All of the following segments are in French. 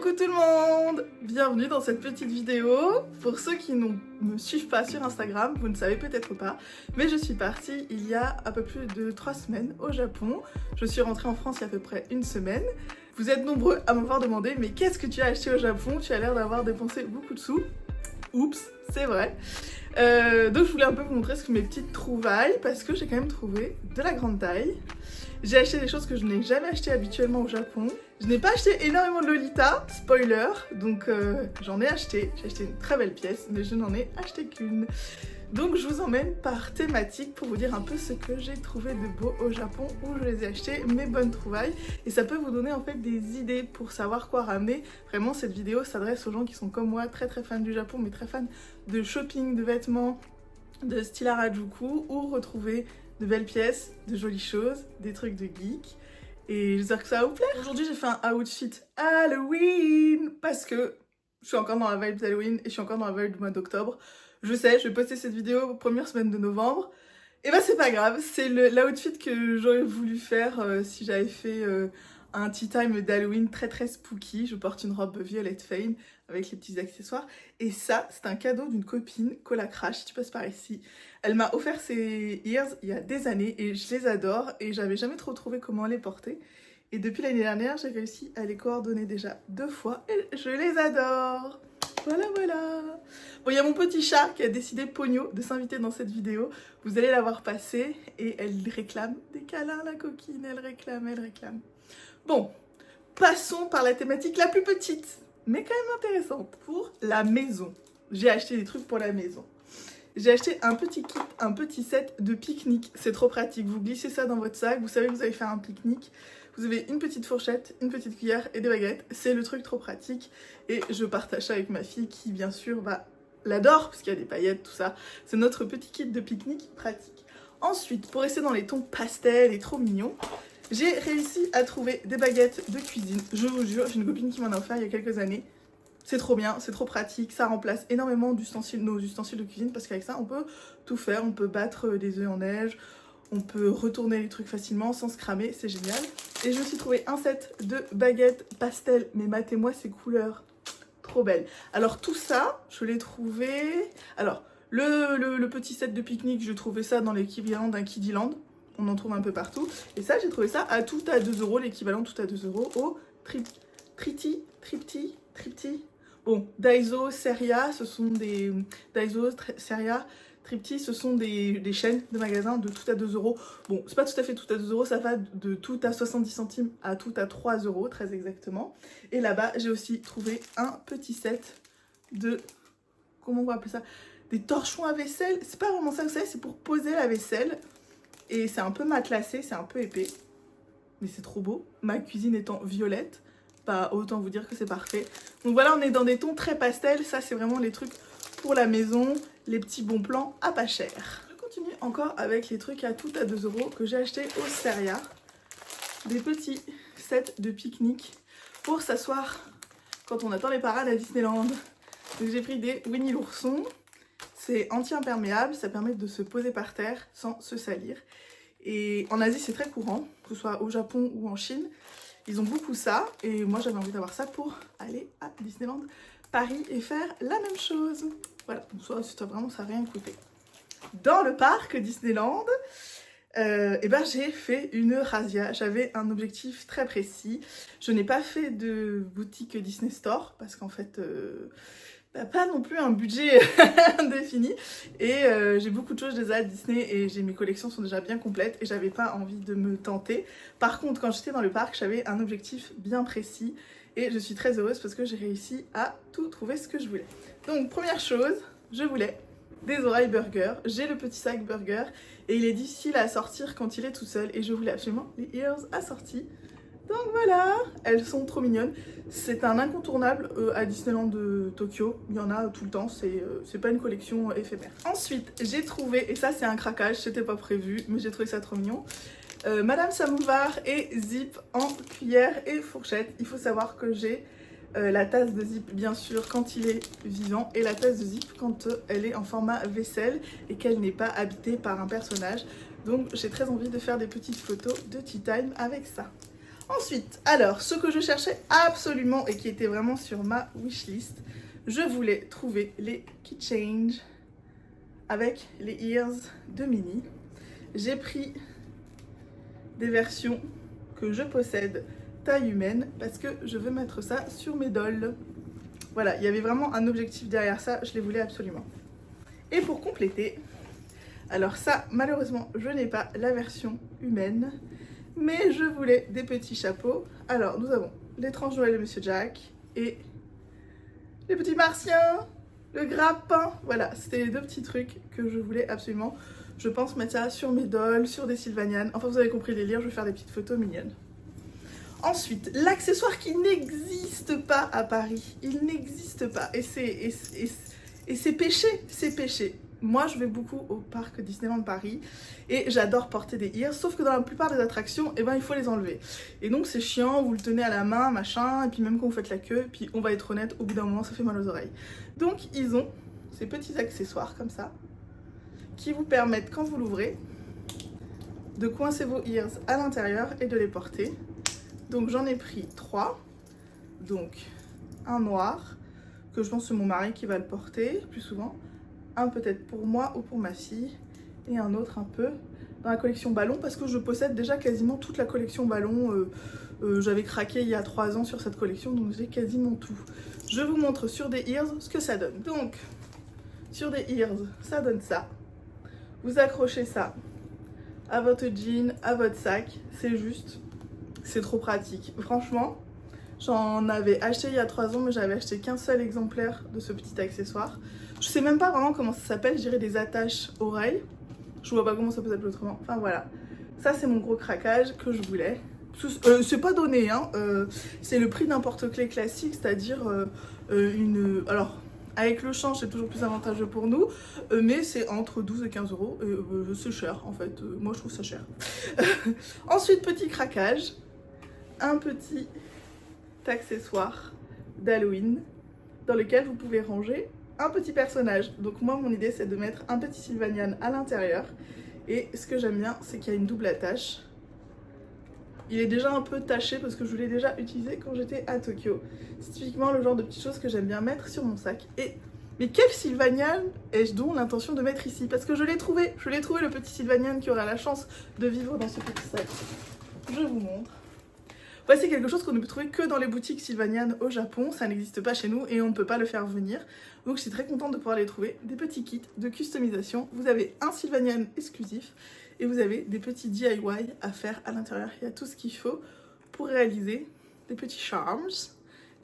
Coucou tout le monde! Bienvenue dans cette petite vidéo. Pour ceux qui ne me suivent pas sur Instagram, vous ne savez peut-être pas, mais je suis partie il y a un peu plus de 3 semaines au Japon. Je suis rentrée en France il y a à peu près une semaine. Vous êtes nombreux à m'avoir demandé mais qu'est-ce que tu as acheté au Japon? Tu as l'air d'avoir dépensé beaucoup de sous. Oups, c'est vrai. Donc je voulais un peu vous montrer ce que mes petites trouvailles parce que j'ai quand même trouvé de la grande taille. J'ai acheté des choses que je n'ai jamais achetées habituellement au Japon. Je n'ai pas acheté énormément de Lolita, spoiler, donc j'en ai acheté. J'ai acheté une très belle pièce, mais je n'en ai acheté qu'une. Donc je vous emmène par thématique pour vous dire un peu ce que j'ai trouvé de beau au Japon, où je les ai achetés, mes bonnes trouvailles. Et ça peut vous donner en fait des idées pour savoir quoi ramener. Vraiment cette vidéo s'adresse aux gens qui sont comme moi, très fans du Japon, mais très fans de shopping, de vêtements, de style Harajuku, où retrouver de belles pièces, de jolies choses, des trucs de geek. Et j'espère que ça va vous plaire. Aujourd'hui j'ai fait un outfit Halloween parce que je suis encore dans la vibe d'Halloween et je suis encore dans la vibe du mois d'octobre. Je sais, je vais poster cette vidéo première semaine de novembre. Et bah c'est pas grave, c'est l'outfit que j'aurais voulu faire si j'avais fait un tea time d'Halloween très spooky. Je porte une robe Violet Fame avec les petits accessoires. Et ça, c'est un cadeau d'une copine, Cola Crash, si tu passes par ici. Elle m'a offert ces ears il y a des années et je les adore. Et j'avais jamais trop trouvé comment les porter. Et depuis l'année dernière, j'ai réussi à les coordonner déjà 2 fois et je les adore. Voilà. Bon, il y a mon petit chat qui a décidé, Pogno, de s'inviter dans cette vidéo. Vous allez la voir passer et elle réclame des câlins, la coquine. Elle réclame. Bon, passons par la thématique la plus petite, mais quand même intéressante, pour la maison. J'ai acheté des trucs pour la maison. J'ai acheté un petit kit, un petit set de pique-nique. C'est trop pratique. Vous glissez ça dans votre sac, vous savez que vous allez faire un pique-nique. Vous avez une petite fourchette, une petite cuillère et des baguettes. C'est le truc trop pratique. Et je partage ça avec ma fille qui, bien sûr, l'adore parce qu'il y a des paillettes, tout ça. C'est notre petit kit de pique-nique pratique. Ensuite, pour rester dans les tons pastels et trop mignons, j'ai réussi à trouver des baguettes de cuisine. Je vous jure, j'ai une copine qui m'en a offert il y a quelques années. C'est trop bien, c'est trop pratique, ça remplace énormément nos ustensiles de cuisine parce qu'avec ça on peut tout faire, on peut battre des œufs en neige, on peut retourner les trucs facilement sans se cramer, c'est génial. Et je me suis trouvé un set de baguettes pastel, mais matez-moi ces couleurs, trop belles. Alors tout ça, je l'ai trouvé... Alors, le petit set de pique-nique, je trouvais ça dans l'équivalent d'un Kiddyland, on en trouve un peu partout. Et ça, j'ai trouvé ça à tout à 2 €, l'équivalent tout à 2 € au Tripti. Bon, Daiso, Seria, ce sont des... Daiso, Seria, Tripti, ce sont des chaînes de magasins de tout à 2 €. Bon, c'est pas tout à fait tout à 2 €, ça va de tout à 70 centimes à tout à 3 €, très exactement. Et là-bas, j'ai aussi trouvé un petit set de... Comment on va appeler ça? Des torchons à vaisselle. C'est pas vraiment ça, vous savez, c'est pour poser la vaisselle. Et c'est un peu matelassé, c'est un peu épais. Mais c'est trop beau. Ma cuisine étant violette, bah autant vous dire que c'est parfait. Donc voilà, on est dans des tons très pastels. Ça, c'est vraiment les trucs pour la maison, les petits bons plans à pas cher. Je continue encore avec les trucs à tout à 2 € que j'ai acheté au Seria. Des petits sets de pique-nique pour s'asseoir quand on attend les parades à Disneyland. Donc j'ai pris des Winnie l'ourson. C'est anti-imperméable, ça permet de se poser par terre sans se salir. Et en Asie, c'est très courant, que ce soit au Japon ou en Chine. Ils ont beaucoup ça, et moi j'avais envie d'avoir ça pour aller à Disneyland Paris et faire la même chose. Voilà, soit vraiment ça n'a rien coûté. Dans le parc Disneyland, j'ai fait une razzia. J'avais un objectif très précis. Je n'ai pas fait de boutique Disney Store, parce qu'en fait... pas non plus un budget défini et j'ai beaucoup de choses déjà à Disney et mes collections sont déjà bien complètes et j'avais pas envie de me tenter. Par contre, quand j'étais dans le parc, j'avais un objectif bien précis et je suis très heureuse parce que j'ai réussi à tout trouver ce que je voulais. Donc première chose, je voulais des oreilles burger. J'ai le petit sac burger et il est difficile à sortir quand il est tout seul et je voulais absolument les ears assortis. Donc voilà, elles sont trop mignonnes. C'est un incontournable à Disneyland de Tokyo. Il y en a tout le temps, c'est pas une collection éphémère. Ensuite, j'ai trouvé, et ça c'est un craquage, c'était pas prévu, mais j'ai trouvé ça trop mignon. Madame Samovar et Zip en cuillère et fourchette. Il faut savoir que j'ai la tasse de Zip bien sûr quand il est vivant et la tasse de Zip quand elle est en format vaisselle et qu'elle n'est pas habitée par un personnage. Donc j'ai très envie de faire des petites photos de tea time avec ça. Ensuite, alors, ce que je cherchais absolument et qui était vraiment sur ma wishlist, je voulais trouver les key change avec les ears de Mini. J'ai pris des versions que je possède taille humaine parce que je veux mettre ça sur mes dolls. Voilà, il y avait vraiment un objectif derrière ça, je les voulais absolument. Et pour compléter, alors ça, malheureusement, je n'ai pas la version humaine, mais je voulais des petits chapeaux. Alors, nous avons l'étrange Noël de Monsieur Jack et les petits martiens, le grappin. Voilà, c'était les deux petits trucs que je voulais absolument. Je pense mettre ça sur mes dolls, sur des Sylvanian. Enfin, vous avez compris le délire, je vais faire des petites photos mignonnes. Ensuite, l'accessoire qui n'existe pas à Paris. Il n'existe pas. Et c'est péché, c'est péché. Moi, je vais beaucoup au parc Disneyland Paris et j'adore porter des ears, sauf que dans la plupart des attractions, eh ben, il faut les enlever. Et donc, c'est chiant, vous le tenez à la main, machin, et puis même quand vous faites la queue, puis on va être honnête, au bout d'un moment, ça fait mal aux oreilles. Donc, ils ont ces petits accessoires comme ça, qui vous permettent, quand vous l'ouvrez, de coincer vos ears à l'intérieur et de les porter. Donc, j'en ai pris 3. Donc, un noir, que je pense que c'est mon mari qui va le porter plus souvent. Un peut-être pour moi ou pour ma fille. Et un autre un peu dans la collection ballon parce que je possède déjà quasiment toute la collection ballon. J'avais craqué il y a 3 ans sur cette collection, donc j'ai quasiment tout. Je vous montre sur des ears ce que ça donne. Donc, sur des ears, ça donne ça. Vous accrochez ça à votre jean, à votre sac. C'est juste, c'est trop pratique. Franchement, j'en avais acheté il y a 3 ans, mais j'avais acheté qu'un seul exemplaire de ce petit accessoire. Je sais même pas vraiment comment ça s'appelle, je dirais des attaches oreilles. Je vois pas comment ça peut s'appeler autrement. Enfin voilà, ça c'est mon gros craquage que je voulais. C'est pas donné, hein. C'est le prix d'un porte-clés classique, c'est-à-dire une... Alors, avec le change, c'est toujours plus avantageux pour nous, mais c'est entre 12 et 15 euros. Et c'est cher en fait, moi je trouve ça cher. Ensuite, petit craquage, un petit accessoire d'Halloween dans lequel vous pouvez ranger un petit personnage. Donc moi mon idée c'est de mettre un petit Sylvanian à l'intérieur et ce que j'aime bien c'est qu'il y a une double attache. Il est déjà un peu taché parce que je l'ai déjà utilisé quand j'étais à Tokyo. C'est typiquement le genre de petites choses que j'aime bien mettre sur mon sac. Mais quel Sylvanian ai-je donc l'intention de mettre ici? Parce que je l'ai trouvé le petit Sylvanian qui aura la chance de vivre dans ce petit sac. Je vous montre. Ouais, c'est quelque chose qu'on ne peut trouver que dans les boutiques Sylvanian au Japon, ça n'existe pas chez nous et on ne peut pas le faire venir. Donc je suis très contente de pouvoir les trouver, des petits kits de customisation. Vous avez un Sylvanian exclusif et vous avez des petits DIY à faire à l'intérieur. Il y a tout ce qu'il faut pour réaliser des petits charms.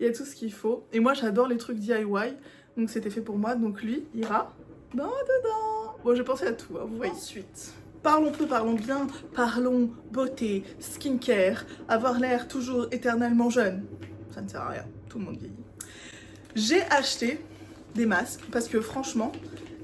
Il y a tout ce qu'il faut. Et moi j'adore les trucs DIY, donc c'était fait pour moi. Donc lui ira dedans. Bon, j'ai pensé à tout, hein, vous voyez. Ensuite... Parlons peu, parlons bien, parlons beauté, skincare, avoir l'air toujours éternellement jeune. Ça ne sert à rien, tout le monde vieillit. J'ai acheté des masques parce que franchement,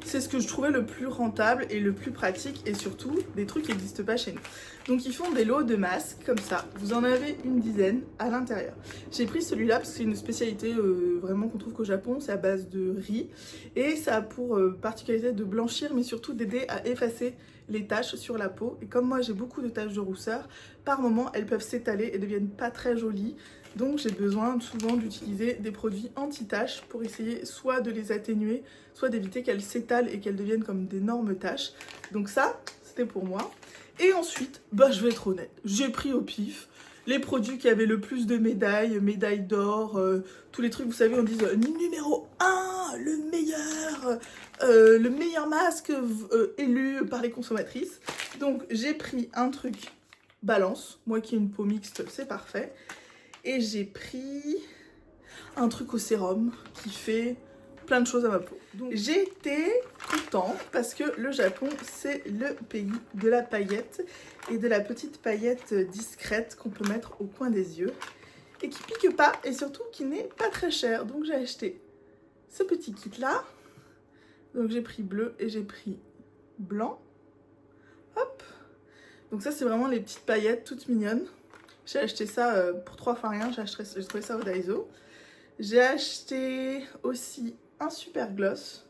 c'est ce que je trouvais le plus rentable et le plus pratique et surtout des trucs qui n'existent pas chez nous. Donc ils font des lots de masques comme ça, vous en avez une dizaine à l'intérieur. J'ai pris celui-là parce que c'est une spécialité vraiment qu'on trouve qu'au Japon, c'est à base de riz et ça a pour particularité de blanchir mais surtout d'aider à effacer les taches sur la peau. Et comme moi j'ai beaucoup de taches de rousseur, par moment elles peuvent s'étaler et deviennent pas très jolies. Donc j'ai besoin souvent d'utiliser des produits anti-taches pour essayer soit de les atténuer, soit d'éviter qu'elles s'étalent et qu'elles deviennent comme d'énormes taches. Donc ça, c'était pour moi. Et ensuite, bah je vais être honnête, j'ai pris au pif les produits qui avaient le plus de médailles, médailles d'or, tous les trucs, vous savez, on dit numéro 1, le meilleur masque élu par les consommatrices. Donc j'ai pris un truc balance, moi qui ai une peau mixte, c'est parfait. Et j'ai pris un truc au sérum qui fait plein de choses à ma peau. Donc j'ai été contente parce que le Japon, c'est le pays de la paillette et de la petite paillette discrète qu'on peut mettre au coin des yeux et qui pique pas et surtout qui n'est pas très cher. Donc j'ai acheté ce petit kit là. Donc j'ai pris bleu et j'ai pris blanc. Hop. Donc ça c'est vraiment les petites paillettes toutes mignonnes. J'ai acheté ça pour 3 fois rien, j'ai trouvé ça au Daiso. J'ai acheté aussi un super gloss.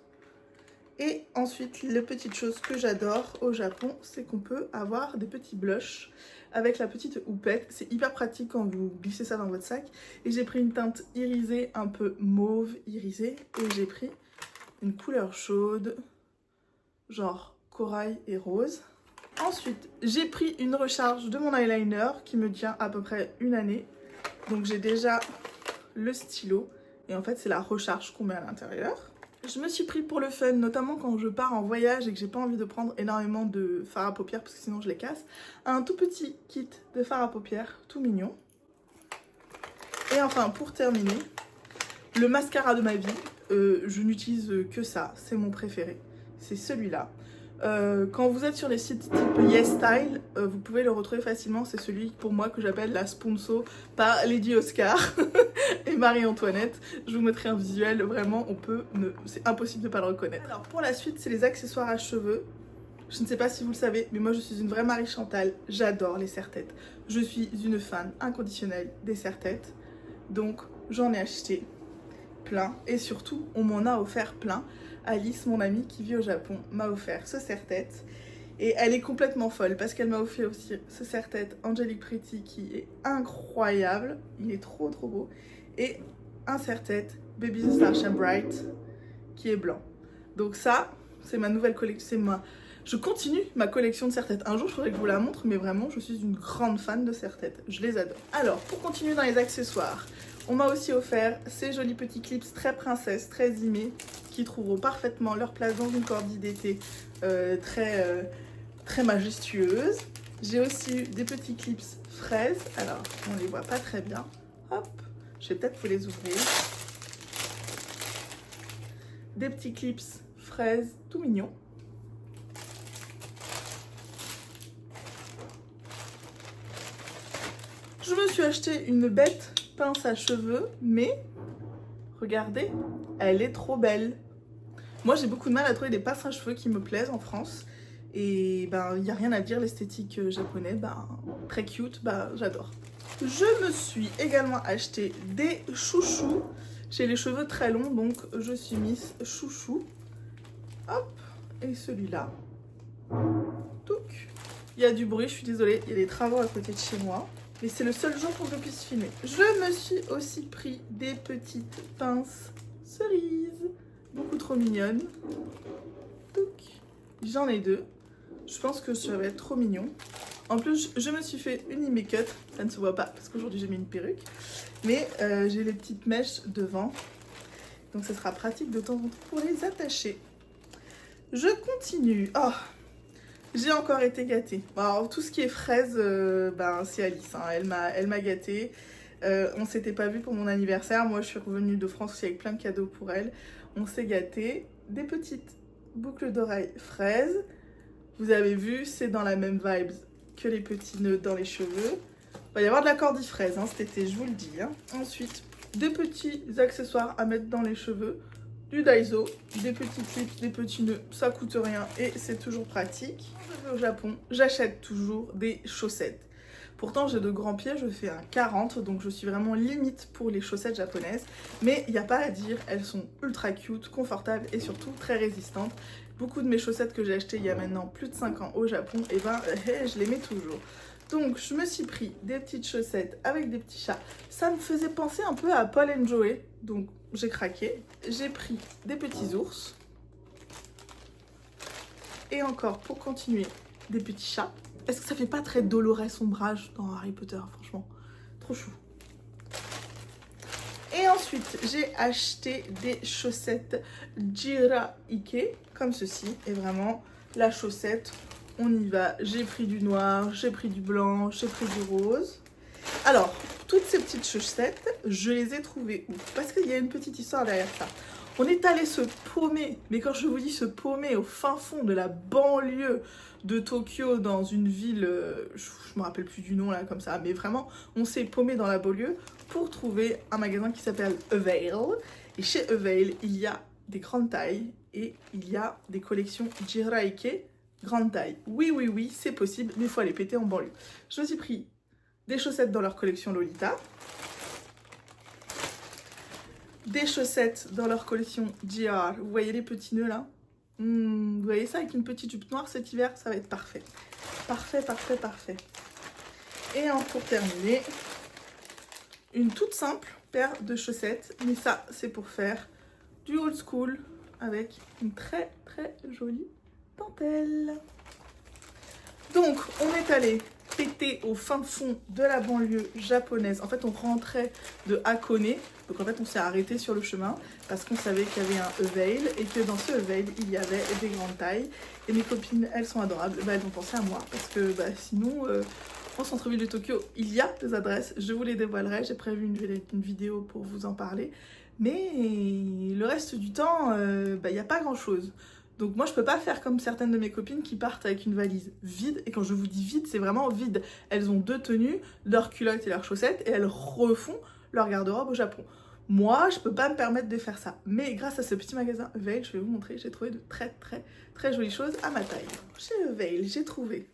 Et ensuite, la petite chose que j'adore au Japon, c'est qu'on peut avoir des petits blushs avec la petite houppette. C'est hyper pratique quand vous glissez ça dans votre sac. Et j'ai pris une teinte irisée, un peu mauve irisée. Et j'ai pris une couleur chaude, genre corail et rose. Ensuite, j'ai pris une recharge de mon eyeliner qui me tient à peu près une année. Donc j'ai déjà le stylo. Et en fait, c'est la recharge qu'on met à l'intérieur. Je me suis pris pour le fun, notamment quand je pars en voyage et que j'ai pas envie de prendre énormément de fard à paupières parce que sinon je les casse, un tout petit kit de fard à paupières, tout mignon. Et enfin, pour terminer, le mascara de ma vie. Je n'utilise que ça, c'est mon préféré. C'est celui-là. Quand vous êtes sur les sites type YesStyle, vous pouvez le retrouver facilement. C'est celui pour moi que j'appelle la sponsor par Lady Oscar et Marie-Antoinette. Je vous mettrai un visuel, vraiment, c'est impossible de ne pas le reconnaître. Alors pour la suite, c'est les accessoires à cheveux. Je ne sais pas si vous le savez, mais moi je suis une vraie Marie Chantal. J'adore les serre-têtes. Je suis une fan inconditionnelle des serre-têtes. Donc j'en ai acheté plein et surtout on m'en a offert plein. Alice, mon amie qui vit au Japon, m'a offert ce serre-tête et elle est complètement folle parce qu'elle m'a offert aussi ce serre-tête Angelic Pretty qui est incroyable, il est trop beau, et un serre-tête Baby The Starshine Bright qui est blanc. Donc ça, c'est ma nouvelle collection, je continue ma collection de serre-têtes. Un jour je faudrait que je vous la montre, mais vraiment je suis une grande fan de serre-têtes, je les adore. Alors pour continuer dans les accessoires, on m'a aussi offert ces jolis petits clips très princesse, très imés, qui trouveront parfaitement leur place dans une cordie d'été très majestueuse. J'ai aussi eu des petits clips fraises, alors on les voit pas très bien. Hop, je vais peut-être vous les ouvrir. Des petits clips fraises tout mignons. Je me suis acheté une bête pince à cheveux, mais regardez, elle est trop belle. Moi j'ai beaucoup de mal à trouver des pinces à cheveux qui me plaisent en France. Et ben il n'y a rien à dire, l'esthétique japonais, ben très cute, ben j'adore. Je me suis également acheté des chouchous. J'ai les cheveux très longs, donc je suis Miss Chouchou. Hop, et celui-là. Touc. Il y a du bruit, je suis désolée, il y a des travaux à côté de chez moi. Mais c'est le seul jour pour que je puisse filmer. Je me suis aussi pris des petites pinces cerises. Beaucoup trop mignonnes. J'en ai deux. Je pense que ça va être trop mignon. En plus, je me suis fait une make-up. Ça ne se voit pas parce qu'aujourd'hui j'ai mis une perruque. Mais j'ai les petites mèches devant. Donc ce sera pratique de temps en temps pour les attacher. Je continue. Oh, j'ai encore été gâtée. Alors, tout ce qui est fraise, ben, c'est Alice. Hein. Elle m'a gâtée. On s'était pas vu pour mon anniversaire. Moi, je suis revenue de France aussi avec plein de cadeaux pour elle. On s'est gâtés. Des petites boucles d'oreilles fraises. Vous avez vu, c'est dans la même vibe que les petits nœuds dans les cheveux. Il va y avoir de la cordifraise hein, cet été, je vous le dis. Hein. Ensuite, des petits accessoires à mettre dans les cheveux. Du Daiso, des petits clips, des petits nœuds, ça coûte rien et c'est toujours pratique. Quand je vais au Japon, j'achète toujours des chaussettes. Pourtant j'ai de grands pieds, je fais un 40, donc je suis vraiment limite pour les chaussettes japonaises. Mais il n'y a pas à dire, elles sont ultra cute, confortables et surtout très résistantes. Beaucoup de mes chaussettes que j'ai achetées il y a maintenant plus de 5 ans au Japon, et ben je les mets toujours. Donc je me suis pris des petites chaussettes avec des petits chats. Ça me faisait penser un peu à Paul and Joey, donc j'ai craqué. J'ai pris des petits ours. Et encore, pour continuer, des petits chats. Est-ce que ça fait pas très Dolores Ombrage dans Harry Potter, franchement? Trop chou. Et ensuite, j'ai acheté des chaussettes Jiraike, comme ceci. Et vraiment, la chaussette, on y va. J'ai pris du noir, j'ai pris du blanc, j'ai pris du rose. Alors, toutes ces petites chaussettes, je les ai trouvées où? Parce qu'il y a une petite histoire derrière ça. On est allé se paumer, mais quand je vous dis se paumer au fin fond de la banlieue de Tokyo, dans une ville, je me rappelle plus du nom là comme ça, mais vraiment, on s'est paumé dans la banlieue pour trouver un magasin qui s'appelle Avail. Et chez Avail, il y a des grandes tailles et il y a des collections Jiraike grande taille. Oui, c'est possible, mais il faut aller péter en banlieue. Je me suis pris des chaussettes dans leur collection Lolita, des chaussettes dans leur collection JR. Vous voyez les petits nœuds là? Vous voyez ça avec une petite jupe noire cet hiver, ça va être parfait. Parfait. Et pour terminer, une toute simple paire de chaussettes. Mais ça, c'est pour faire du old school avec une très jolie dentelle. Donc, on est allé péter au fin fond de la banlieue japonaise. En fait, on rentrait de Hakone. Donc, en fait, on s'est arrêté sur le chemin parce qu'on savait qu'il y avait un Eveil et que dans ce Eveil, il y avait des grandes tailles. Et mes copines, elles sont adorables. Bah, elles ont pensé à moi parce que sinon, en centre-ville de Tokyo, il y a des adresses. Je vous les dévoilerai. J'ai prévu une vidéo pour vous en parler. Mais le reste du temps, il n'y a pas grand-chose. Donc moi je peux pas faire comme certaines de mes copines qui partent avec une valise vide. Et quand je vous dis vide, c'est vraiment vide. Elles ont 2 tenues, leurs culottes et leurs chaussettes, et elles refont leur garde-robe au Japon. Moi, je peux pas me permettre de faire ça. Mais grâce à ce petit magasin Veil, je vais vous montrer, j'ai trouvé de très jolies choses à ma taille. Chez Veil, j'ai trouvé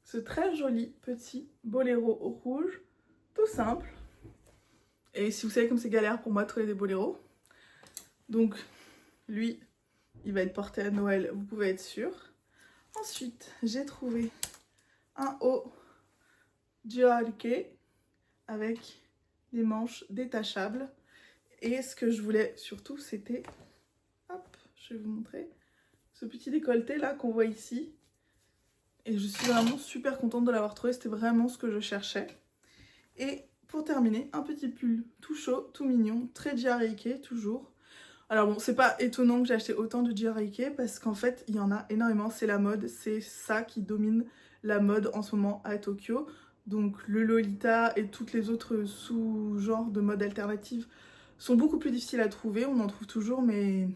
ce très joli petit boléro rouge, tout simple. Et si vous savez comme c'est galère pour moi de trouver des boléros. Donc, lui, il va être porté à Noël, vous pouvez être sûr. Ensuite, j'ai trouvé un haut Jiarike avec des manches détachables. Et ce que je voulais surtout, c'était, hop, je vais vous montrer, ce petit décolleté là qu'on voit ici. Et je suis vraiment super contente de l'avoir trouvé, c'était vraiment ce que je cherchais. Et pour terminer, un petit pull tout chaud, tout mignon, très Jiarike toujours. Alors bon, c'est pas étonnant que j'ai acheté autant de Jiarike parce qu'en fait, il y en a énormément, c'est la mode, c'est ça qui domine la mode en ce moment à Tokyo. Donc le Lolita et toutes les autres sous-genres de mode alternative sont beaucoup plus difficiles à trouver, on en trouve toujours mais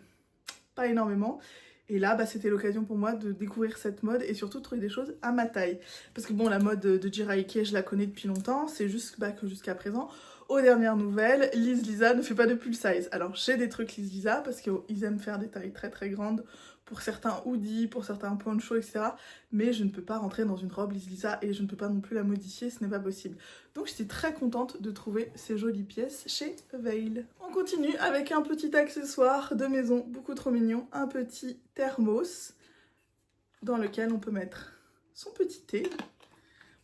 pas énormément. Et là, c'était l'occasion pour moi de découvrir cette mode et surtout de trouver des choses à ma taille. Parce que bon, la mode de Jiarike, je la connais depuis longtemps, c'est juste que jusqu'à présent, aux dernières nouvelles, Liz Lisa ne fait pas de pull size. Alors j'ai des trucs Liz Lisa parce qu'ils aiment faire des tailles très grandes pour certains hoodies, pour certains ponchos, etc. Mais je ne peux pas rentrer dans une robe Liz Lisa et je ne peux pas non plus la modifier, ce n'est pas possible. Donc j'étais très contente de trouver ces jolies pièces chez Veil. On continue avec un petit accessoire de maison beaucoup trop mignon, un petit thermos dans lequel on peut mettre son petit thé.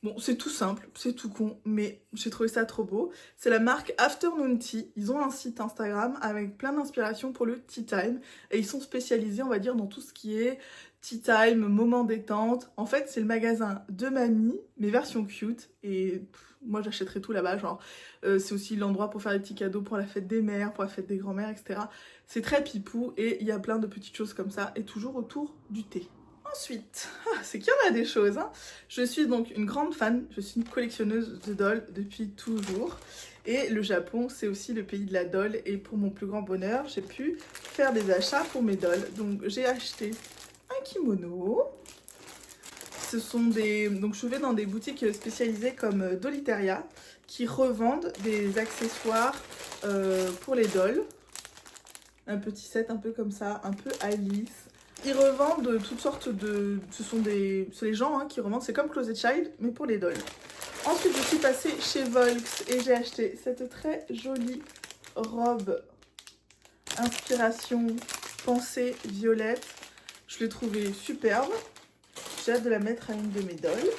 Bon, c'est tout simple, c'est tout con, mais j'ai trouvé ça trop beau. C'est la marque Afternoon Tea. Ils ont un site Instagram avec plein d'inspirations pour le tea time. Et ils sont spécialisés, on va dire, dans tout ce qui est tea time, moment détente. En fait, c'est le magasin de mamie, mais version cute. Et moi, j'achèterais tout là-bas. Genre, c'est aussi l'endroit pour faire des petits cadeaux pour la fête des mères, pour la fête des grands-mères, etc. C'est très pipou et il y a plein de petites choses comme ça. Et toujours autour du thé. Ensuite, c'est qu'il y en a des choses, hein. Je suis donc une grande fan, je suis une collectionneuse de dolls depuis toujours. Et le Japon, c'est aussi le pays de la doll. Et pour mon plus grand bonheur, j'ai pu faire des achats pour mes dolls. Donc j'ai acheté un kimono. Ce sont des... Donc je vais dans des boutiques spécialisées comme Dolliteria qui revendent des accessoires pour les dolls. Un petit set un peu comme ça, un peu Alice. Ils revendent toutes sortes de... C'est les gens qui revendent, c'est comme Closet Child, mais pour les dolls. Ensuite, je suis passée chez Volks et j'ai acheté cette très jolie robe inspiration pensée violette. Je l'ai trouvée superbe. J'ai hâte de la mettre à une de mes dolls.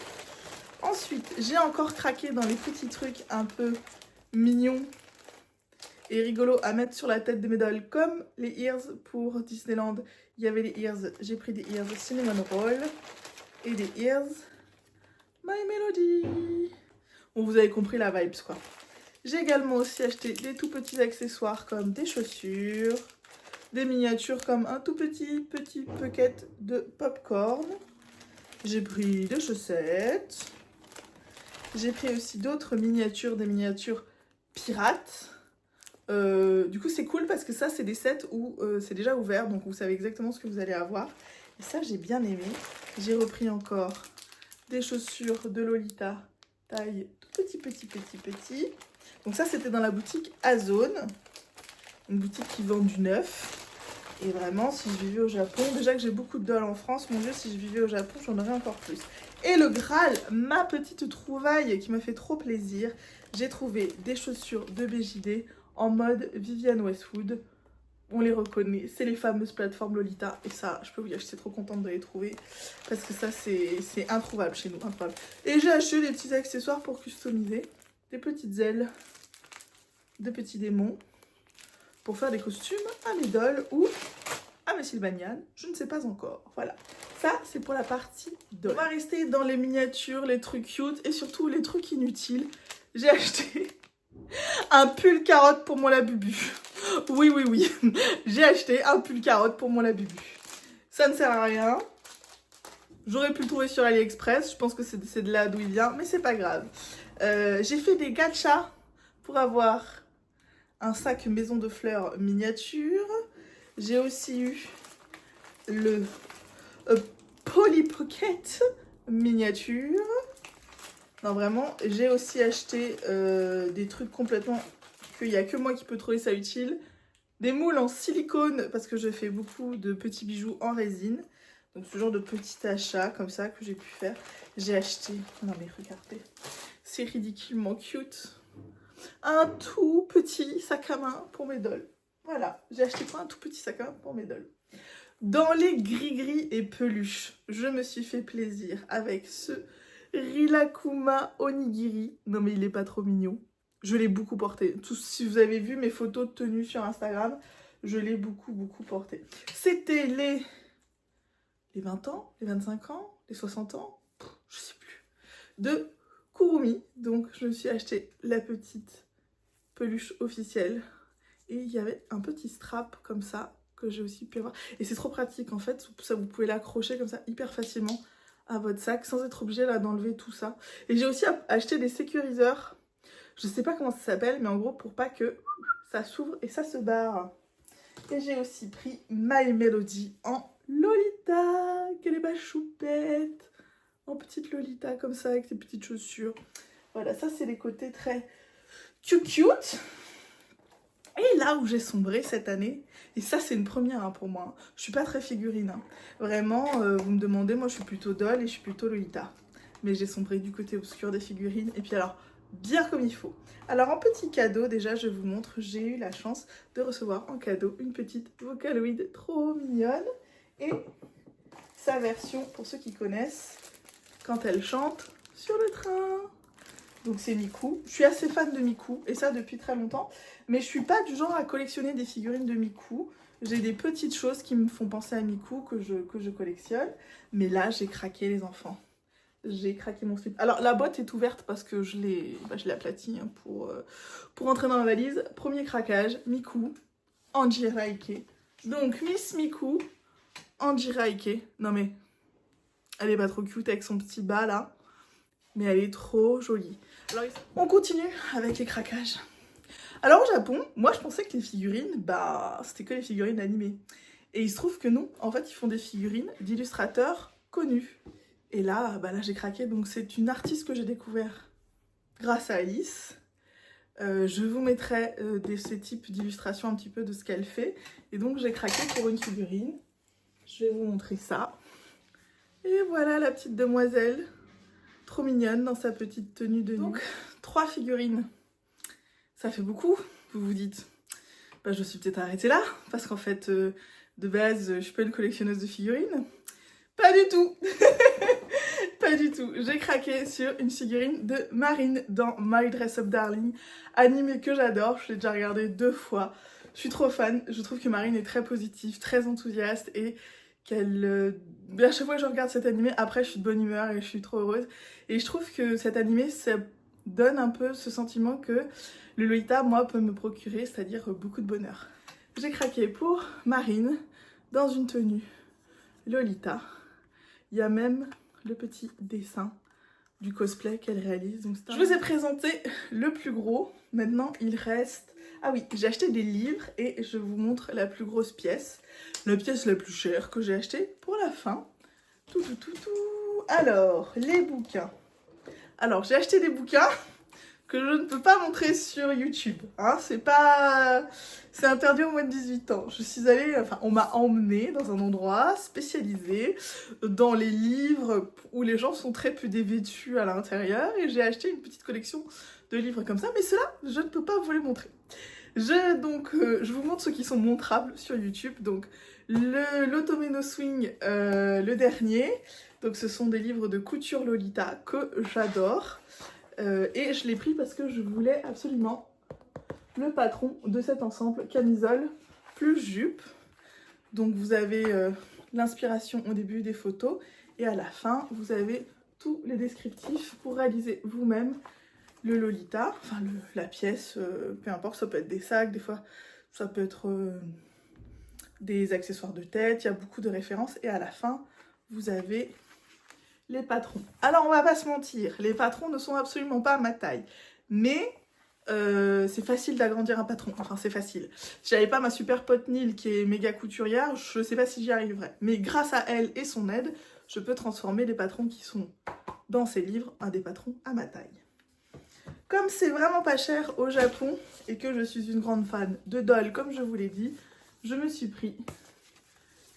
Ensuite, j'ai encore craqué dans les petits trucs un peu mignons et rigolo à mettre sur la tête de mes dolls, comme les ears pour Disneyland. Il y avait les ears, j'ai pris des ears Cinnamon Roll et des ears My Melody. Bon, vous avez compris la vibes quoi. J'ai également aussi acheté des tout petits accessoires comme des chaussures, des miniatures comme un tout petit bucket de popcorn. J'ai pris des chaussettes. J'ai pris aussi d'autres miniatures, des miniatures pirates. Du coup c'est cool parce que ça c'est des sets où c'est déjà ouvert, donc vous savez exactement ce que vous allez avoir. Et ça j'ai bien aimé. J'ai repris encore des chaussures de Lolita, taille tout petit. Donc ça c'était dans la boutique Azone, une boutique qui vend du neuf. Et vraiment si je vivais au Japon, déjà que j'ai beaucoup de dolls en France, mon dieu si je vivais au Japon j'en aurais encore plus. Et le Graal, ma petite trouvaille qui m'a fait trop plaisir, j'ai trouvé des chaussures de BJD en mode Vivienne Westwood. on les reconnaît, c'est les fameuses plateformes Lolita. Et ça, je peux vous dire, j'étais trop contente de les trouver. Parce que ça, c'est introuvable chez nous, introuvable. Et j'ai acheté des petits accessoires pour customiser. Des petites ailes de petits démons. Pour faire des costumes à mes dolls ou à mes Sylvanian. Je ne sais pas encore. Voilà. Ça, c'est pour la partie doll. On va rester dans les miniatures, les trucs cute et surtout les trucs inutiles. J'ai acheté un pull carotte pour mon labubu. Oui, oui, oui. J'ai acheté un pull carotte pour mon labubu. Ça ne sert à rien. J'aurais pu le trouver sur AliExpress. Je pense que c'est de là d'où il vient, mais c'est pas grave. J'ai fait des gachas pour avoir un sac maison de fleurs miniature. J'ai aussi eu le Polly Pocket miniature. Non, vraiment, j'ai aussi acheté des trucs complètement qu'il n'y a que moi qui peux trouver ça utile. Des moules en silicone, parce que je fais beaucoup de petits bijoux en résine. Donc ce genre de petit achat comme ça que j'ai pu faire. J'ai acheté, non mais regardez, c'est ridiculement cute. Un tout petit sac à main pour mes dolls. Voilà, j'ai acheté un tout petit sac à main pour mes dolls. Dans les gris-gris et peluches, je me suis fait plaisir avec ce Rilakkuma Onigiri. Non mais il est pas trop mignon. Je l'ai beaucoup porté. Si vous avez vu mes photos de tenue sur Instagram, je l'ai beaucoup porté. C'était les 20 ans, les 25 ans, les 60 ans, je sais plus, de Kurumi. Donc je me suis acheté la petite peluche officielle. Et il y avait un petit strap comme ça que j'ai aussi pu avoir. Et c'est trop pratique en fait, ça vous pouvez l'accrocher comme ça hyper facilement à votre sac sans être obligé là d'enlever tout ça. Et j'ai aussi acheté des sécuriseurs. Je sais pas comment ça s'appelle, mais en gros pour pas que ça s'ouvre et ça se barre. Et j'ai aussi pris My Melody en Lolita. Quelle est ma choupette. En petite Lolita comme ça avec ses petites chaussures. Voilà, ça c'est les côtés très cute. Et là où j'ai sombré cette année, et ça c'est une première hein, pour moi, je suis pas très figurine. Hein. Vraiment, vous me demandez, moi je suis plutôt doll et je suis plutôt Lolita. Mais j'ai sombré du côté obscur des figurines. Et puis alors, bien comme il faut. Alors en petit cadeau, déjà je vous montre, j'ai eu la chance de recevoir en cadeau une petite Vocaloid trop mignonne. Et sa version, pour ceux qui connaissent, quand elle chante sur le train. Donc c'est Miku. Je suis assez fan de Miku, et ça depuis très longtemps. Mais je suis pas du genre à collectionner des figurines de Miku. J'ai des petites choses qui me font penser à Miku que je collectionne. Mais là, j'ai craqué les enfants. J'ai craqué mon slip. Alors la boîte est ouverte parce que je l'ai aplatie hein, pour entrer dans la valise. Premier craquage, Miku en Jiraike. Donc Miss Miku en Jiraike. Non mais, elle est pas trop cute avec son petit bas là. Mais elle est trop jolie. Alors, on continue avec les craquages. Alors au Japon, moi je pensais que les figurines, bah c'était que les figurines animées. Et il se trouve que non, en fait ils font des figurines d'illustrateurs connus. Et là, bah là j'ai craqué, donc c'est une artiste que j'ai découvert grâce à Alice. Je vous mettrai ces types d'illustrations un petit peu de ce qu'elle fait. Et donc j'ai craqué pour une figurine. Je vais vous montrer ça. Et voilà la petite demoiselle. Trop mignonne dans sa petite tenue de nuit. Donc, 3 figurines. Ça fait beaucoup, vous vous dites. Bah, je suis peut-être arrêtée là, parce qu'en fait, de base, je suis pas une collectionneuse de figurines. Pas du tout. Pas du tout. J'ai craqué sur une figurine de Marine dans My Dress Up Darling, animé que j'adore. Je l'ai déjà regardé 2 fois. Je suis trop fan. Je trouve que Marine est très positive, très enthousiaste et qu'elle... à chaque fois que je regarde cet animé, après je suis de bonne humeur et je suis trop heureuse. Et je trouve que cet animé, ça donne un peu ce sentiment que le Lolita, moi, peut me procurer, c'est-à-dire beaucoup de bonheur. J'ai craqué pour Marine dans une tenue Lolita. Il y a même le petit dessin du cosplay qu'elle réalise. Donc je vous ai présenté le plus gros. Maintenant, il reste... Ah oui, j'ai acheté des livres et je vous montre la plus grosse pièce. La pièce la plus chère que j'ai achetée pour la fin. Tout. Alors, les bouquins. Alors, j'ai acheté des bouquins que je ne peux pas montrer sur YouTube. Hein, c'est interdit au moins de 18 ans. Je suis allée, enfin, on m'a emmenée dans un endroit spécialisé dans les livres où les gens sont très peu dévêtus à l'intérieur et j'ai acheté une petite collection de livres comme ça, mais ceux-là, je ne peux pas vous les montrer. Je vous montre ceux qui sont montrables sur YouTube. Donc l'Otome no Swing, le dernier. Donc ce sont des livres de couture Lolita que j'adore. Et je l'ai pris parce que je voulais absolument le patron de cet ensemble, camisole plus jupe. Donc vous avez l'inspiration au début des photos et à la fin vous avez tous les descriptifs pour réaliser vous-même le Lolita, enfin la pièce, peu importe, ça peut être des sacs, des fois ça peut être des accessoires de tête, il y a beaucoup de références et à la fin vous avez les patrons. Alors on va pas se mentir, les patrons ne sont absolument pas à ma taille, mais c'est facile d'agrandir un patron, enfin c'est facile. Si j'avais pas ma super pote Nil qui est méga couturière, je sais pas si j'y arriverais. Mais grâce à elle et son aide, je peux transformer les patrons qui sont dans ces livres en des patrons à ma taille. Comme c'est vraiment pas cher au Japon et que je suis une grande fan de Doll, comme je vous l'ai dit, je me suis pris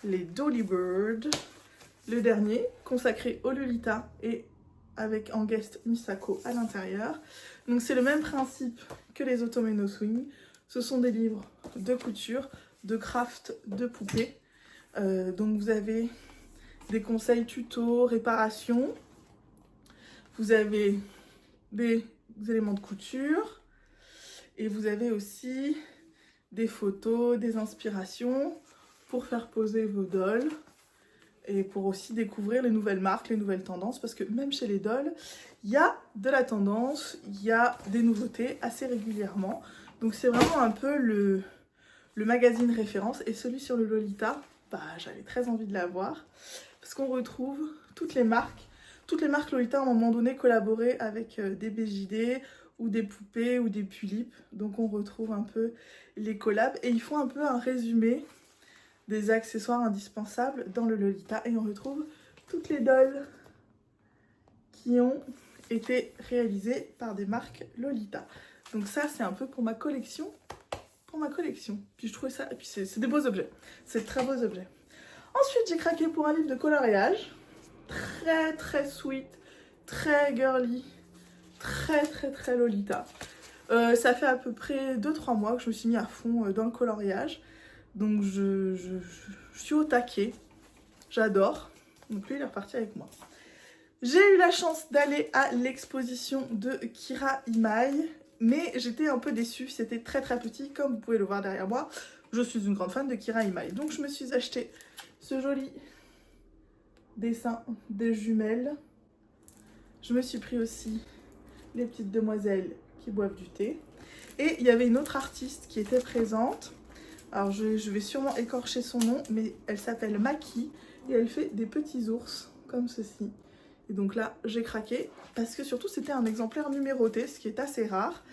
les Dolly Bird, le dernier, consacré au Lolita et avec en guest Misako à l'intérieur. Donc c'est le même principe que les Otome no Swing. Ce sont des livres de couture, de craft, de poupées. Donc vous avez des conseils tuto, réparation. Vous avez des éléments de couture. Et vous avez aussi des photos, des inspirations pour faire poser vos dolls. Et pour aussi découvrir les nouvelles marques, les nouvelles tendances, parce que même chez les dolls, il y a de la tendance, il y a des nouveautés assez régulièrement. Donc c'est vraiment un peu le magazine référence. Et celui sur le Lolita, bah, j'avais très envie de l'avoir, parce qu'on retrouve toutes les marques Lolita à un moment donné collaborées avec des BJD, ou des poupées, ou des tulipes. Donc on retrouve un peu les collabs, et ils font un peu un résumé des accessoires indispensables dans le Lolita et on retrouve toutes les dolls qui ont été réalisées par des marques Lolita. Donc ça c'est un peu pour ma collection. Puis je trouvais ça, et puis c'est des beaux objets, c'est de très beaux objets. Ensuite j'ai craqué pour un livre de coloriage, très très sweet, très girly, très Lolita. Ça fait à peu près 2-3 mois que je me suis mis à fond dans le coloriage. Donc je suis au taquet, j'adore. Donc lui il est reparti avec moi. J'ai eu la chance d'aller à l'exposition de Kira Imai, mais j'étais un peu déçue, c'était très petit, comme vous pouvez le voir derrière moi. Je suis une grande fan de Kira Imai, donc je me suis acheté ce joli dessin des jumelles. Je me suis pris aussi les petites demoiselles qui boivent du thé. Et il y avait une autre artiste qui était présente. Alors je vais sûrement écorcher son nom, mais elle s'appelle Maki et elle fait des petits ours comme ceci. Et donc là j'ai craqué parce que surtout c'était un exemplaire numéroté, ce qui est assez rare.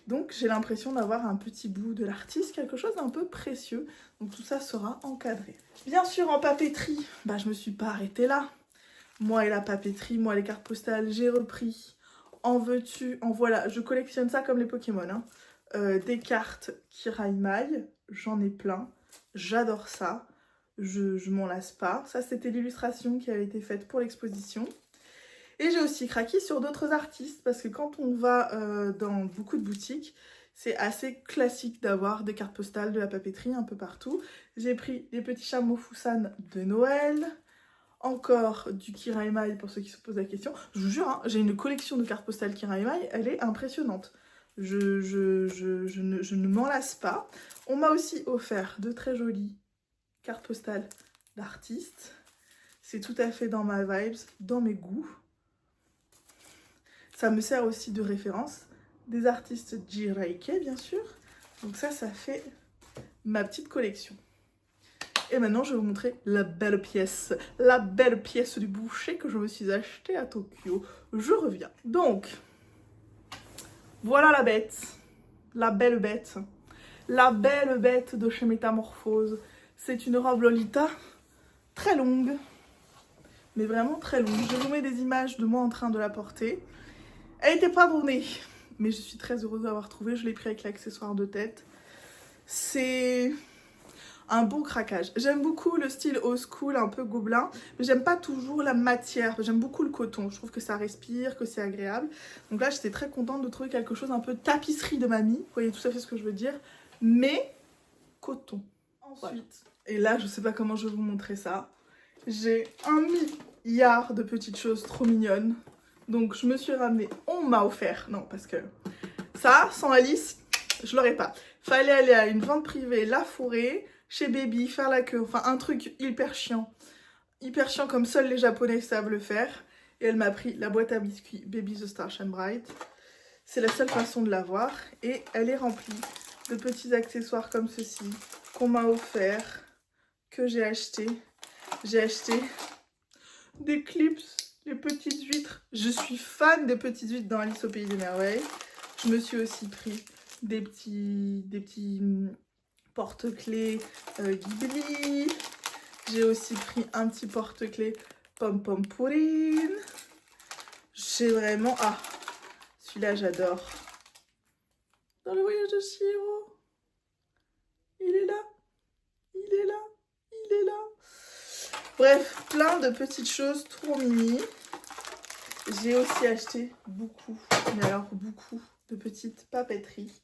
Donc j'ai l'impression d'avoir un petit bout de l'artiste, quelque chose d'un peu précieux. Donc tout ça sera encadré. Bien sûr en papeterie, bah, je me suis pas arrêtée là. Moi et la papeterie, moi les cartes postales, j'ai repris. En veux-tu, en voilà, je collectionne ça comme les Pokémon, hein. Des cartes Kira Imai, j'en ai plein, j'adore ça, je m'en lasse pas. Ça c'était l'illustration qui avait été faite pour l'exposition. Et j'ai aussi craqué sur d'autres artistes parce que quand on va dans beaucoup de boutiques, c'est assez classique d'avoir des cartes postales, de la papeterie un peu partout. J'ai pris des petits chameaux Fusan de Noël, encore du Kira Imai pour ceux qui se posent la question. Je vous jure, hein, j'ai une collection de cartes postales Kira Imai, elle est impressionnante. Je ne m'en lasse pas. On m'a aussi offert de très jolies cartes postales d'artistes. C'est tout à fait dans ma vibes, dans mes goûts. Ça me sert aussi de référence. Des artistes J-Reike, bien sûr. Donc ça fait ma petite collection. Et maintenant, je vais vous montrer la belle pièce du boucher que je me suis achetée à Tokyo. Je reviens. Donc, voilà la bête, la belle bête de chez Métamorphose. C'est une robe Lolita très longue, mais vraiment très longue. Je vous mets des images de moi en train de la porter. Elle n'était pas donnée, mais je suis très heureuse d'avoir trouvé. Je l'ai pris avec l'accessoire de tête. C'est un bon craquage. J'aime beaucoup le style old school, un peu gobelin, mais j'aime pas toujours la matière. J'aime beaucoup le coton. Je trouve que ça respire, que c'est agréable. Donc là, j'étais très contente de trouver quelque chose un peu tapisserie de mamie. Vous voyez tout à fait ce que je veux dire. mais coton. Ensuite, et là je sais pas comment je vais vous montrer ça, j'ai 1 milliard de petites choses trop mignonnes. Donc je me suis ramenée, on m'a offert, non parce que ça, sans Alice, je l'aurais pas. Fallait aller à une vente privée, la fourrer, chez Baby, faire la queue, enfin un truc hyper chiant comme seuls les Japonais savent le faire. Et elle m'a pris la boîte à biscuits Baby the Star Shine Bright. C'est la seule façon de l'avoir. Et elle est remplie de petits accessoires comme ceci qu'on m'a offert, que j'ai acheté. J'ai acheté des clips, les petites huîtres. Je suis fan des petites huîtres dans Alice au Pays des Merveilles. Je me suis aussi pris des petits porte-clés Ghibli. J'ai aussi pris un petit porte-clés Pom Pom Pourine. J'ai vraiment... Ah, celui-là j'adore. Dans le voyage de Chihiro. Il est là. Il est là. Il est là. Bref, plein de petites choses trop mini. J'ai aussi acheté beaucoup, mais alors beaucoup, de petites papeteries.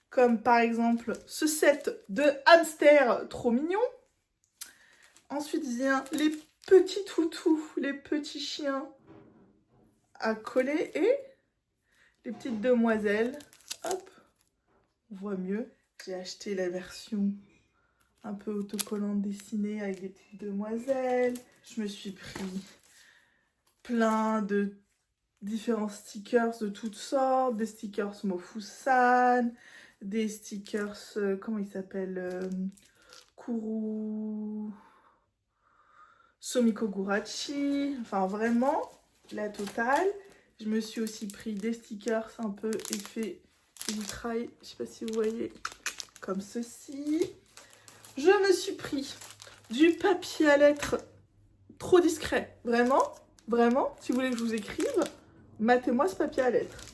Comme par exemple ce set de hamsters trop mignon. Ensuite vient les petits toutous, les petits chiens à coller et les petites demoiselles. Hop, on voit mieux. J'ai acheté la version un peu autocollante dessinée avec des petites demoiselles. Je me suis pris plein de différents stickers de toutes sortes. Des stickers Mofusan, des stickers, comment ils s'appellent, Kuru... Somiko Gurachi, enfin vraiment la totale. Je me suis aussi pris des stickers un peu effet vitrail, je sais pas si vous voyez, comme ceci. Je me suis pris du papier à lettres trop discret, vraiment, vraiment, si vous voulez que je vous écrive, matez-moi ce papier à lettres.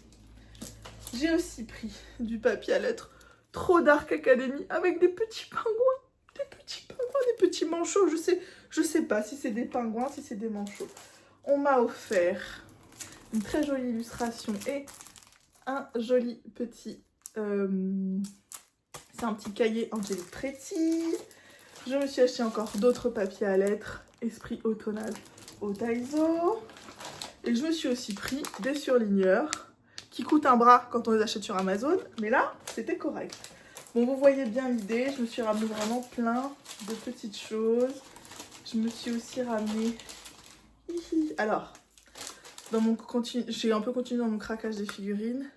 J'ai aussi pris du papier à lettres trop Dark Academy avec des petits pingouins, des petits manchots, je sais pas si c'est des pingouins, si c'est des manchots. On m'a offert une très jolie illustration et un joli petit... c'est un petit cahier Angélique Pretty. Je me suis acheté encore d'autres papiers à lettres, esprit automnal au Daiso. Et je me suis aussi pris des surligneurs qui coûtent un bras quand on les achète sur Amazon. Mais là, c'était correct. Bon, vous voyez bien l'idée. Je me suis ramené vraiment plein de petites choses. Je me suis aussi ramené... Alors, j'ai un peu continué dans mon craquage des figurines.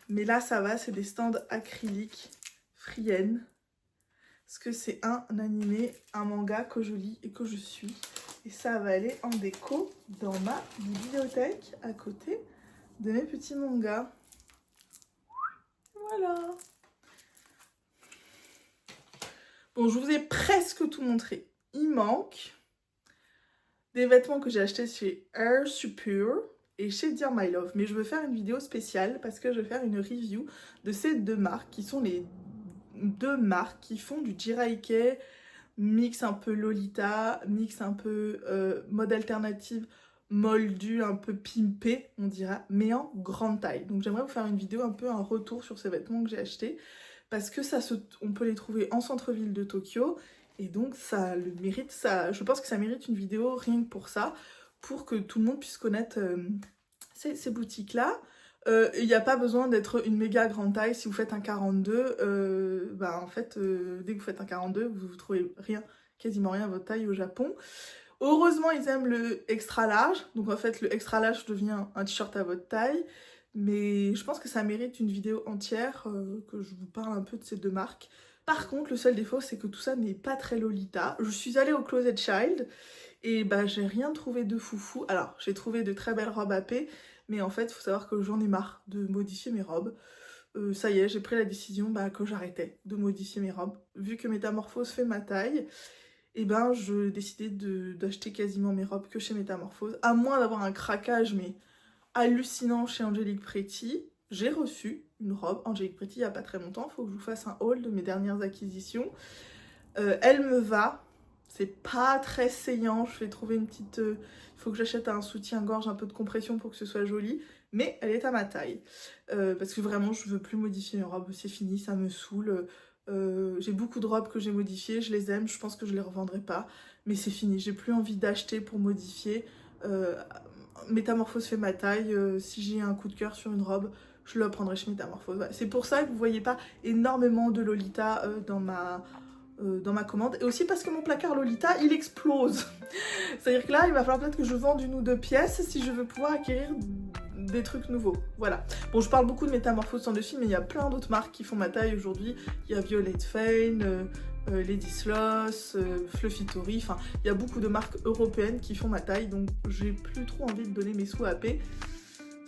Mais là, ça va, c'est des stands acryliques Frien. Parce que c'est un animé, un manga que je lis et que je suis. Et ça va aller en déco dans ma bibliothèque à côté de mes petits mangas. Voilà. Bon, je vous ai presque tout montré. Il manque des vêtements que j'ai achetés chez Air Super et chez Dear My Love. Mais je veux faire une vidéo spéciale parce que je vais faire une review de ces deux marques qui sont les deux marques qui font du Jiraike, mix un peu Lolita, mix un peu mode alternative, moldu, un peu pimpé, on dira, mais en grande taille. Donc j'aimerais vous faire une vidéo, un peu un retour sur ces vêtements que j'ai achetés, parce que on peut les trouver en centre-ville de Tokyo, et donc ça le mérite, je pense que ça mérite une vidéo rien que pour ça, pour que tout le monde puisse connaître ces boutiques-là. Il n'y a pas besoin d'être une méga grande taille. Si vous faites un 42, en fait, dès que vous faites un 42, vous ne trouvez rien, quasiment rien à votre taille au Japon. Heureusement, ils aiment le extra large. Donc en fait, le extra large devient un t-shirt à votre taille. Mais je pense que ça mérite une vidéo entière, que je vous parle un peu de ces deux marques. Par contre, le seul défaut, c'est que tout ça n'est pas très Lolita. Je suis allée au Closet Child et j'ai rien trouvé de foufou. Alors, j'ai trouvé de très belles robes AP, mais en fait, il faut savoir que j'en ai marre de modifier mes robes. Ça y est, j'ai pris la décision que j'arrêtais de modifier mes robes. Vu que Métamorphose fait ma taille, et je décidais d'acheter quasiment mes robes que chez Métamorphose. À moins d'avoir un craquage, mais hallucinant chez Angélique Pretty. J'ai reçu une robe Angélique Pretty il n'y a pas très longtemps. Il faut que je vous fasse un haul de mes dernières acquisitions. Elle me va. C'est pas très saillant. Je vais trouver une petite... il faut que j'achète un soutien-gorge, un peu de compression pour que ce soit joli. Mais elle est à ma taille. Parce que vraiment, je veux plus modifier mes robes. C'est fini, ça me saoule. J'ai beaucoup de robes que j'ai modifiées, je les aime, je pense que je les revendrai pas. Mais c'est fini, j'ai plus envie d'acheter pour modifier. Métamorphose fait ma taille, si j'ai un coup de cœur sur une robe, je la prendrai chez Métamorphose. Ouais. C'est pour ça que vous voyez pas énormément de Lolita dans ma commande. Et aussi parce que mon placard Lolita, il explose. C'est-à-dire que là, il va falloir peut-être que je vende 1 ou 2 pièces si je veux pouvoir acquérir des trucs nouveaux. Voilà. Bon, je parle beaucoup de Métamorphose sans dessus, mais il y a plein d'autres marques qui font ma taille aujourd'hui. Il y a Violet Fane, Lady Sloss, Fluffy Tory, enfin, il y a beaucoup de marques européennes qui font ma taille, donc j'ai plus trop envie de donner mes sous à AP.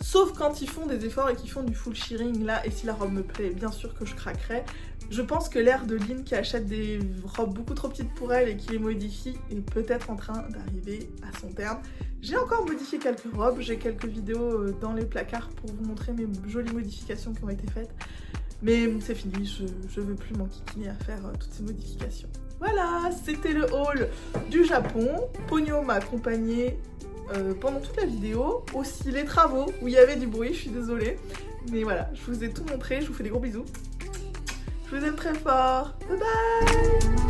Sauf quand ils font des efforts et qu'ils font du full shearing là, et si la robe me plaît, bien sûr que je craquerai. Je pense que l'ère de Lynn qui achète des robes beaucoup trop petites pour elle et qui les modifie est peut-être en train d'arriver à son terme. J'ai encore modifié quelques robes, j'ai quelques vidéos dans les placards pour vous montrer mes jolies modifications qui ont été faites. Mais c'est fini, je veux plus m'enquiquiner à faire toutes ces modifications. Voilà, c'était le haul du Japon. Pogno m'a accompagnée pendant toute la vidéo. Aussi les travaux où il y avait du bruit, je suis désolée. Mais voilà, je vous ai tout montré, je vous fais des gros bisous. Je vous aime très fort. Bye bye!